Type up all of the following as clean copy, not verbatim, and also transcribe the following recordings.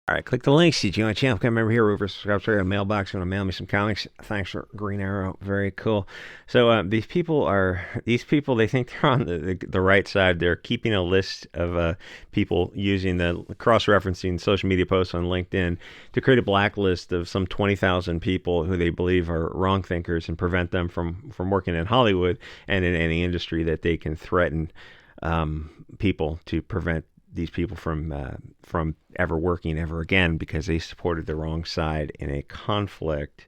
All right, click the link. See you on the channel. Come over here, over subscribe to our mailbox. Want to mail me some comics? Thanks for Green Arrow. Very cool. So these people. They think they're on the right side. They're keeping a list of people using the cross-referencing social media posts on LinkedIn to create a blacklist of some 20,000 people who they believe are wrong thinkers and prevent them from working in Hollywood and in any industry that they can threaten people to prevent these people from ever working ever again because they supported the wrong side in a conflict.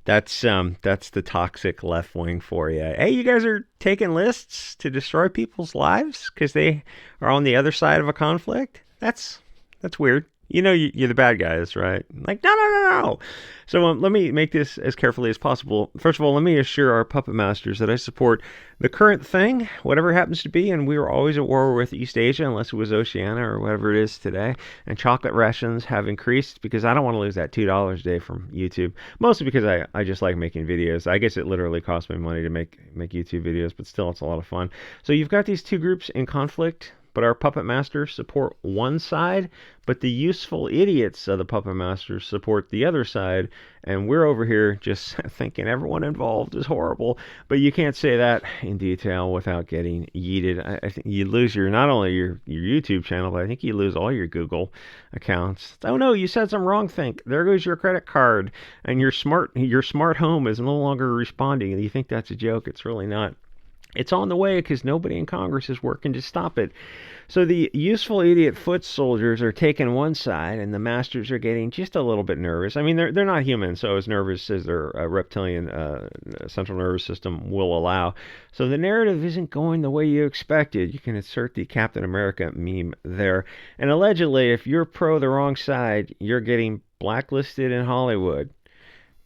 That's the toxic left wing for you. Hey, you guys are taking lists to destroy people's lives because they are on the other side of a conflict. That's weird. You know you're the bad guys, right? Like, no. So let me make this as carefully as possible. First of all, let me assure our puppet masters that I support the current thing, whatever it happens to be, and we were always at war with East Asia, unless it was Oceania or whatever it is today. And chocolate rations have increased because I don't want to lose that $2 a day from YouTube. Mostly because I just like making videos. I guess it literally costs me money to make YouTube videos, but still, it's a lot of fun. So you've got these two groups in conflict, but our puppet masters support one side, but the useful idiots of the puppet masters support the other side, and we're over here just thinking everyone involved is horrible. But you can't say that in detail without getting yeeted. I think you lose not only your YouTube channel, but I think you lose all your Google accounts. Oh no, you said some wrong think. There goes your credit card, and your smart home is no longer responding. And you think that's a joke? It's really not. It's on the way because nobody in Congress is working to stop it. So the useful idiot foot soldiers are taking one side, and the masters are getting just a little bit nervous. I mean, they're not human, so as nervous as their reptilian central nervous system will allow. So the narrative isn't going the way you expected. You can insert the Captain America meme there. And allegedly, if you're pro the wrong side, you're getting blacklisted in Hollywood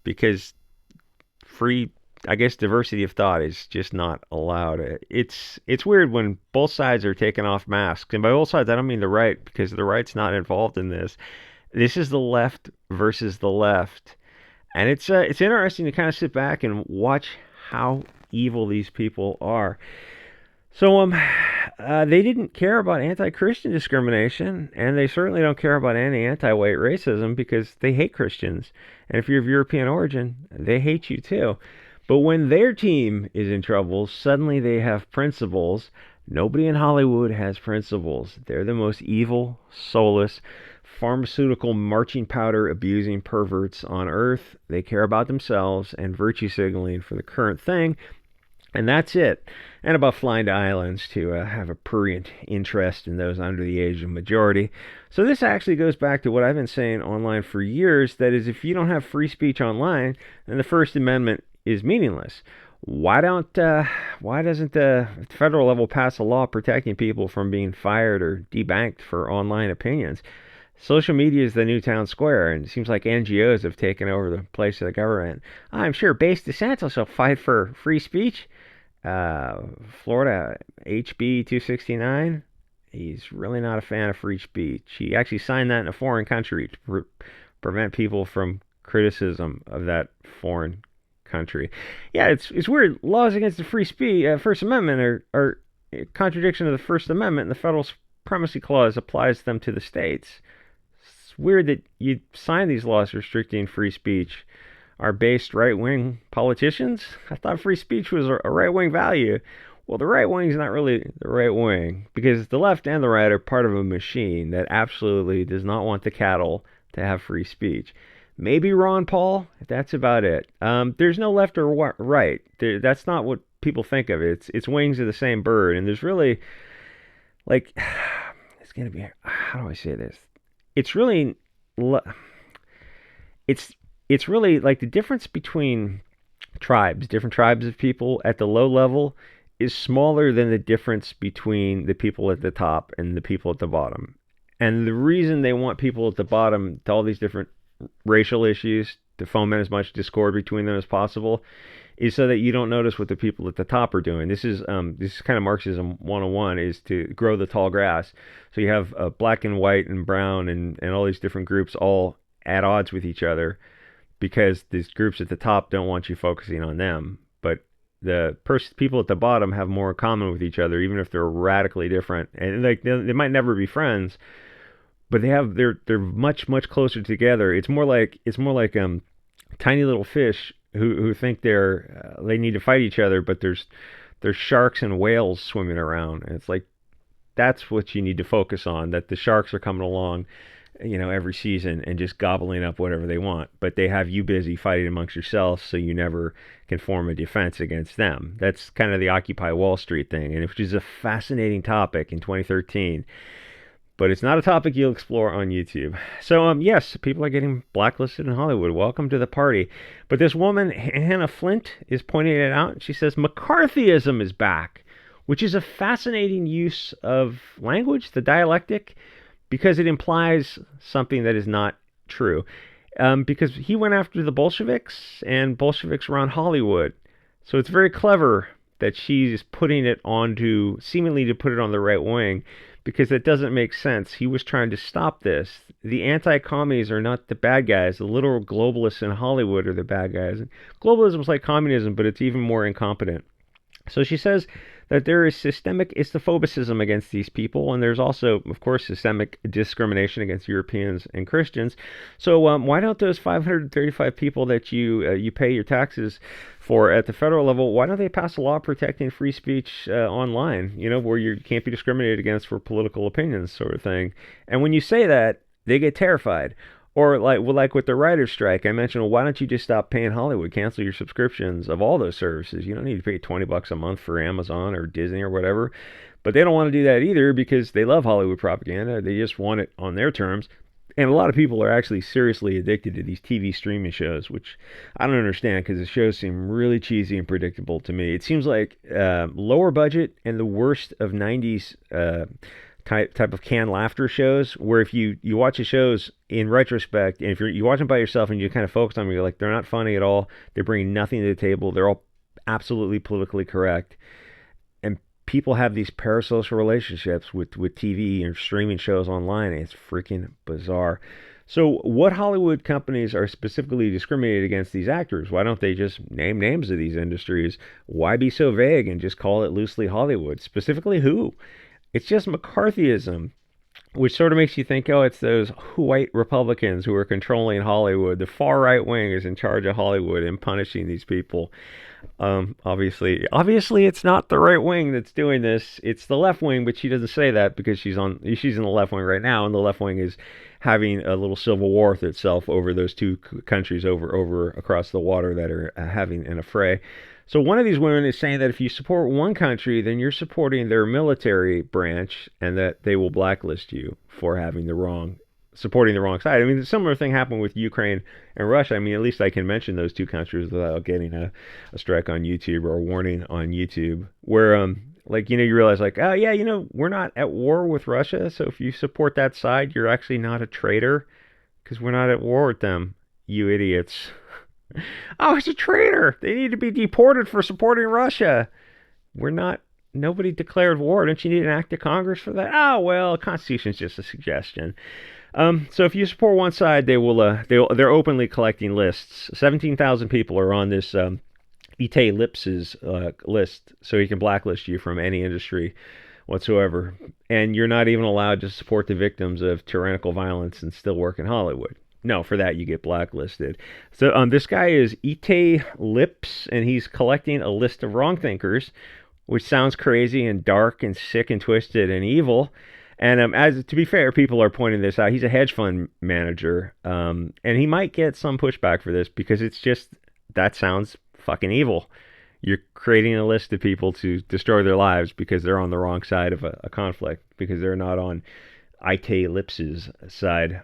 because free, I guess, diversity of thought is just not allowed. It's weird when both sides are taking off masks, and by both sides I don't mean the right, because the right's not involved in this. This is the left versus the left, and it's interesting to kind of sit back and watch how evil these people are. So they didn't care about anti-Christian discrimination, and they certainly don't care about any anti-white racism because they hate Christians, and if you're of European origin, they hate you too. But when their team is in trouble, suddenly they have principles. Nobody in Hollywood has principles. They're the most evil, soulless, pharmaceutical marching powder abusing perverts on earth. They care about themselves and virtue signaling for the current thing, and that's it. And about flying to islands to have a prurient interest in those under the age of majority. So this actually goes back to what I've been saying online for years. That is, if you don't have free speech online, then the First Amendment is meaningless. Why doesn't the federal level pass a law protecting people from being fired or debanked for online opinions? Social media is the new town square, and it seems like NGOs have taken over the place of the government. I'm sure Base DeSantis will fight for free speech. Florida HB 269. He's really not a fan of free speech. He actually signed that in a foreign country to prevent people from criticism of that foreign country. Yeah, it's weird. Laws against the free speech, First Amendment, are a contradiction of the First Amendment, and the Federal Supremacy Clause applies them to the states. It's weird that you sign these laws restricting free speech are based right-wing politicians. I thought free speech was a right-wing value. Well, the right wing is not really the right wing because the left and the right are part of a machine that absolutely does not want the cattle to have free speech. Maybe Ron Paul. That's about it. There's no left or right. That's not what people think of it. It's wings of the same bird, and there's really, like, it's gonna be. How do I say this? It's really, it's really like the difference between different tribes of people at the low level is smaller than the difference between the people at the top and the people at the bottom. And the reason they want people at the bottom to all these different racial issues to foment as much discord between them as possible is so that you don't notice what the people at the top are doing. This is kind of Marxism 101, is to grow the tall grass. So you have black and white and brown and all these different groups all at odds with each other because these groups at the top don't want you focusing on them. But the people at the bottom have more in common with each other, even if they're radically different. And like they might never be friends, but they're much closer together. It's more like tiny little fish who think they need to fight each other, but there's sharks and whales swimming around, and it's like that's what you need to focus on. That the sharks are coming along, every season and just gobbling up whatever they want, but they have you busy fighting amongst yourselves, so you never can form a defense against them. That's kind of the Occupy Wall Street thing, and which is a fascinating topic in 2013. But it's not a topic you'll explore on YouTube. So, yes, people are getting blacklisted in Hollywood. Welcome to the party. But this woman, Hannah Flint, is pointing it out. She says McCarthyism is back, which is a fascinating use of language, the dialectic, because it implies something that is not true. Because he went after the Bolsheviks, and Bolsheviks were on Hollywood. So it's very clever that she's putting it onto, seemingly to put it on the right wing, because it doesn't make sense. He was trying to stop this. The anti-commies are not the bad guys. The literal globalists in Hollywood are the bad guys. Globalism is like communism, but it's even more incompetent. So she says that there is systemic Islamophobicism against these people, and there's also, of course, systemic discrimination against Europeans and Christians. So why don't those 535 people that you pay your taxes for at the federal level, why don't they pass a law protecting free speech online, where you can't be discriminated against for political opinions, sort of thing? And when you say that, they get terrified. Or like with the writer's strike, I mentioned, well, why don't you just stop paying Hollywood? Cancel your subscriptions of all those services. You don't need to pay $20 a month for Amazon or Disney or whatever. But they don't want to do that either because they love Hollywood propaganda. They just want it on their terms. And a lot of people are actually seriously addicted to these TV streaming shows, which I don't understand because the shows seem really cheesy and predictable to me. It seems like lower budget and the worst of 90s type of canned laughter shows, where if you watch the shows in retrospect, and if you watch them by yourself and you kind of focus on them, you're like, they're not funny at all. They're bringing nothing to the table. They're all absolutely politically correct. And people have these parasocial relationships with TV and streaming shows online, and it's freaking bizarre. So what Hollywood companies are specifically discriminated against these actors? Why don't they just name names of these industries? Why be so vague and just call it loosely Hollywood? Specifically who? It's just McCarthyism, which sort of makes you think, oh, it's those white Republicans who are controlling Hollywood. The far right wing is in charge of Hollywood and punishing these people. Obviously, it's not the right wing that's doing this. It's the left wing, but she doesn't say that because she's in the left wing right now, and the left wing is having a little civil war with itself over those two countries over across the water that are having an affray. So one of these women is saying that if you support one country, then you're supporting their military branch, and that they will blacklist you for supporting the wrong side. I mean, a similar thing happened with Ukraine and Russia. I mean, at least I can mention those two countries without getting a strike on YouTube or a warning on YouTube, where you realize oh yeah, we're not at war with Russia, so if you support that side, you're actually not a traitor because we're not at war with them, you idiots. Oh, he's a traitor. They need to be deported for supporting Russia. Nobody declared war. Don't you need an act of Congress for that? Oh, well, the Constitution's just a suggestion. So if you support one side, they're openly collecting lists. 17,000 people are on this ethiclassic list, so he can blacklist you from any industry whatsoever. And you're not even allowed to support the victims of tyrannical violence and still work in Hollywood. No, for that you get blacklisted. So this guy is Ite Lips, and he's collecting a list of wrong thinkers, which sounds crazy and dark and sick and twisted and evil. And as to be fair, people are pointing this out. He's a hedge fund manager, and he might get some pushback for this because it's just that sounds fucking evil. You're creating a list of people to destroy their lives because they're on the wrong side of a conflict, because they're not on Ite Lips's side.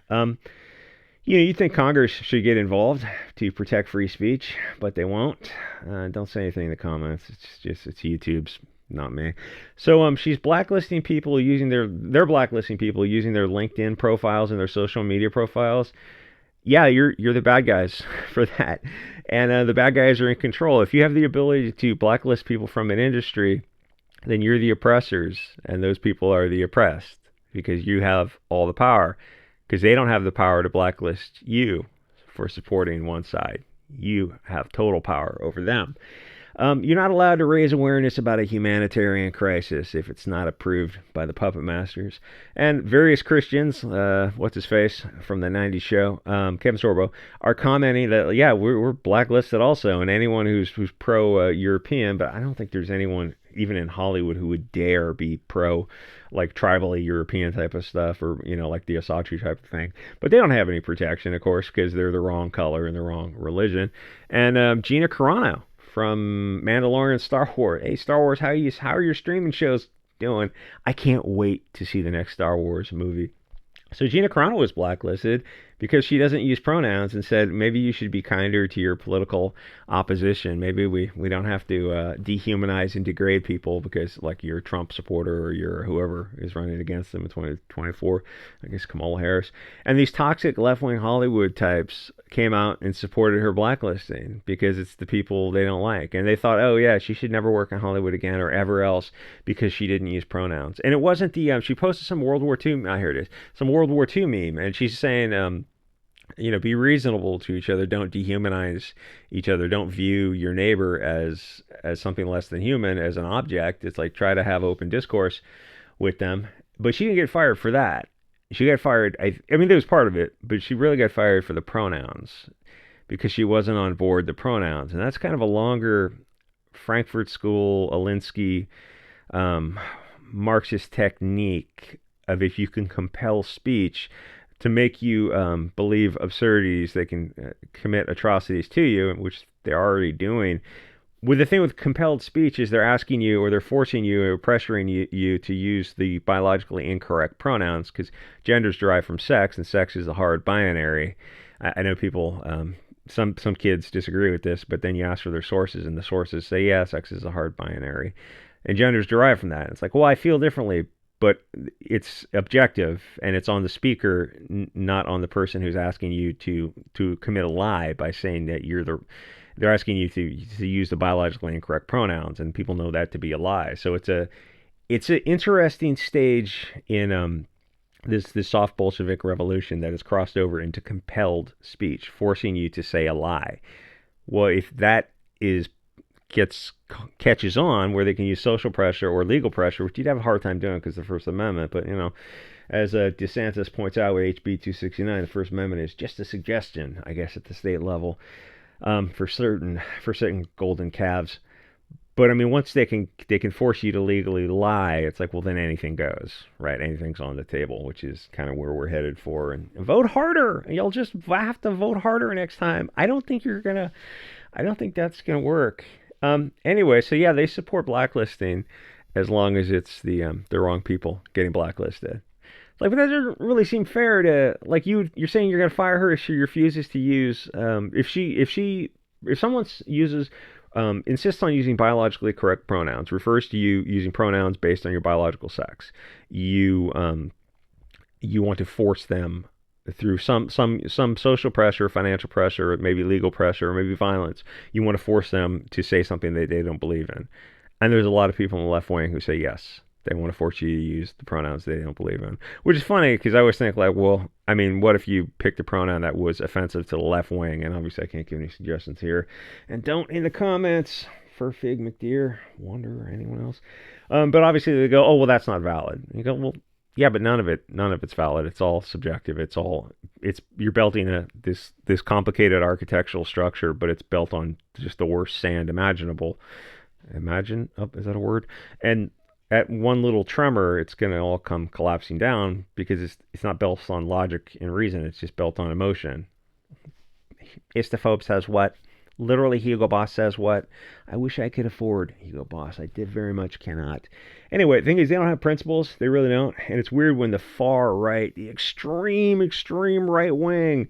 You think Congress should get involved to protect free speech, but they won't. Don't say anything in the comments. It's YouTube's, not me. So she's blacklisting people using they're blacklisting people using their LinkedIn profiles and their social media profiles. Yeah, you're the bad guys for that, and the bad guys are in control. If you have the ability to blacklist people from an industry, then you're the oppressors, and those people are the oppressed because you have all the power. Because they don't have the power to blacklist you for supporting one side. You have total power over them. You're not allowed to raise awareness about a humanitarian crisis if it's not approved by the puppet masters. And various Christians, what's his face from the '90s show, Kevin Sorbo, are commenting that yeah, we're blacklisted also, and anyone who's pro European. But I don't think there's anyone even in Hollywood who would dare be pro like tribally European type of stuff, or like the Asatru type of thing. But they don't have any protection, of course, because they're the wrong color and the wrong religion. And Gina Carano from Mandalorian, Star Wars. Hey, Star Wars, how are your streaming shows doing? I can't wait to see the next Star Wars movie. So Gina Carano was blacklisted because she doesn't use pronouns and said maybe you should be kinder to your political opposition. Maybe we don't have to dehumanize and degrade people because like you're a Trump supporter or you're whoever is running against them in 2024. I guess Kamala Harris. And these toxic left-wing Hollywood types came out and supported her blacklisting because it's the people they don't like. And they thought, oh yeah, she should never work in Hollywood again or ever else because she didn't use pronouns. And it wasn't the, she posted some World War II, I heard it, some World War II meme, and she's saying, be reasonable to each other. Don't dehumanize each other. Don't view your neighbor as something less than human, as an object. It's like try to have open discourse with them. But she didn't get fired for that. She got fired. I mean, that was part of it, but she really got fired for the pronouns because she wasn't on board the pronouns, and that's kind of a longer Frankfurt School, Alinsky, Marxist technique of if you can compel speech to make you believe absurdities, they can commit atrocities to you, which they're already doing. With the thing with compelled speech is they're asking you or they're forcing you or pressuring you to use the biologically incorrect pronouns because gender's derived from sex and sex is a hard binary. I know people, some kids disagree with this, but then you ask for their sources and the sources say, yeah, sex is a hard binary. And gender's derived from that. It's like, well, I feel differently, but it's objective and it's on the speaker, not on the person who's asking you to commit a lie by saying that they're asking you to use the biologically incorrect pronouns, and people know that to be a lie. So it's an interesting stage in this soft Bolshevik revolution that has crossed over into compelled speech, forcing you to say a lie. Well, if that catches on where they can use social pressure or legal pressure, which you'd have a hard time doing because of the First Amendment, but as DeSantis points out with HB 269, the First Amendment is just a suggestion, I guess, at the state level for certain golden calves. But I mean, once they can force you to legally lie, it's like, well, then anything goes, right? Anything's on the table, which is kind of where we're headed for. And vote harder. You'll just have to vote harder next time. I don't think that's gonna work. Anyway, so yeah, they support blacklisting as long as it's the wrong people getting blacklisted. Like, but that doesn't really seem fair to, like, you're saying you're gonna fire her if she refuses to use if someone insists on using biologically correct pronouns, refers to you using pronouns based on your biological sex, you want to force them through some social pressure, financial pressure, maybe legal pressure, or maybe violence. You want to force them to say something that they don't believe in. And there's a lot of people in the left wing who say yes, they want to force you to use the pronouns they don't believe in. Which is funny because I always think like, well, I mean, what if you picked a pronoun that was offensive to the left wing? And obviously I can't give any suggestions here. And don't in the comments for Fig McDeer, Wonder, or anyone else. But obviously they go, oh, well, that's not valid. And you go, well, yeah, but none of it's valid. It's all subjective. You're building this complicated architectural structure, but it's built on just the worst sand imaginable. Is that a word? And at one little tremor, it's going to all come collapsing down because it's not built on logic and reason. It's just built on emotion. Istophobe says what? Literally, Hugo Boss says what? I wish I could afford Hugo Boss. I did very much cannot. Anyway, the thing is, they don't have principles. They really don't. And it's weird when the far right, the extreme right wing,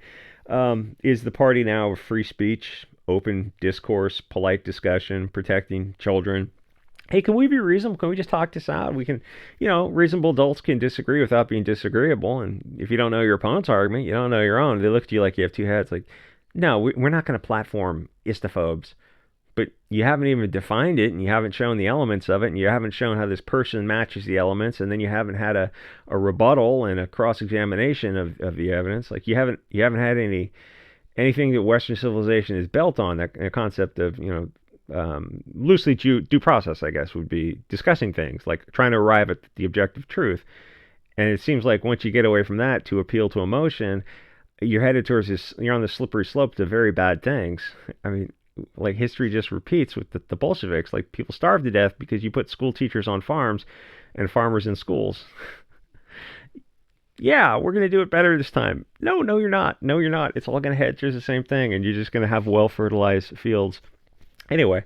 is the party now of free speech, open discourse, polite discussion, protecting children. Hey, can we be reasonable? Can we just talk this out? We can, reasonable adults can disagree without being disagreeable. And if you don't know your opponent's argument, you don't know your own. They look at you like you have two heads. Like, no, we're not going to platform istophobes. But you haven't even defined it, and you haven't shown the elements of it, and you haven't shown how this person matches the elements, and then you haven't had a rebuttal and a cross-examination of the evidence. Like, you haven't had anything that Western civilization is built on, that concept of, loosely due process, I guess, would be discussing things, like trying to arrive at the objective truth. And it seems like once you get away from that to appeal to emotion, you're headed towards this, you're on the slippery slope to very bad things. I mean, like history just repeats with the Bolsheviks. Like people starved to death because you put school teachers on farms and farmers in schools. Yeah, we're going to do it better this time. No, you're not. No, you're not. It's all going to head towards the same thing, and you're just going to have well-fertilized fields. Anyway,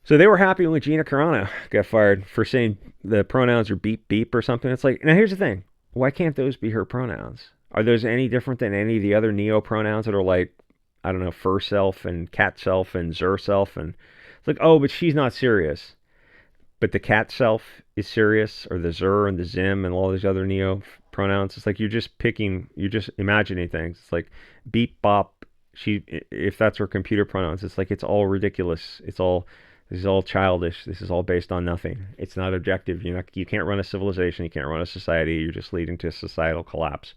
so they were happy when Gina Carano got fired for saying the pronouns are beep, beep or something. It's like, now here's the thing. Why can't those be her pronouns? Are those any different than any of the other neo pronouns that are like, I don't know, fur self and cat self and zer self? And it's like, oh, but she's not serious. But the cat self is serious, or the zer and the zim and all these other neo pronouns. It's like you're just imagining things. It's like beep, bop. If that's her computer pronouns, it's like it's all ridiculous. This is all childish. This is all based on nothing. It's not objective. You can't run a civilization. You can't run a society. You're just leading to societal collapse.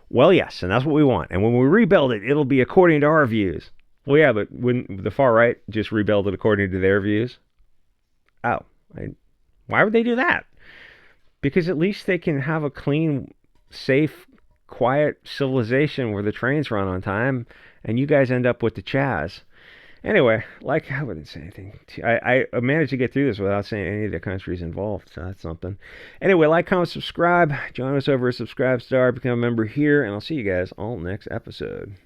Well, yes, and that's what we want. And when we rebuild it, it'll be according to our views. Well, yeah, but wouldn't the far right just rebuild it according to their views? Oh, why would they do that? Because at least they can have a clean, safe, quiet civilization where the trains run on time, and you guys end up with the Chaz. Anyway, like, I wouldn't say anything. I managed to get through this without saying any of the countries involved, so that's something. Anyway, like, comment, subscribe. Join us over at Subscribe Star. Become a member here, and I'll see you guys all next episode.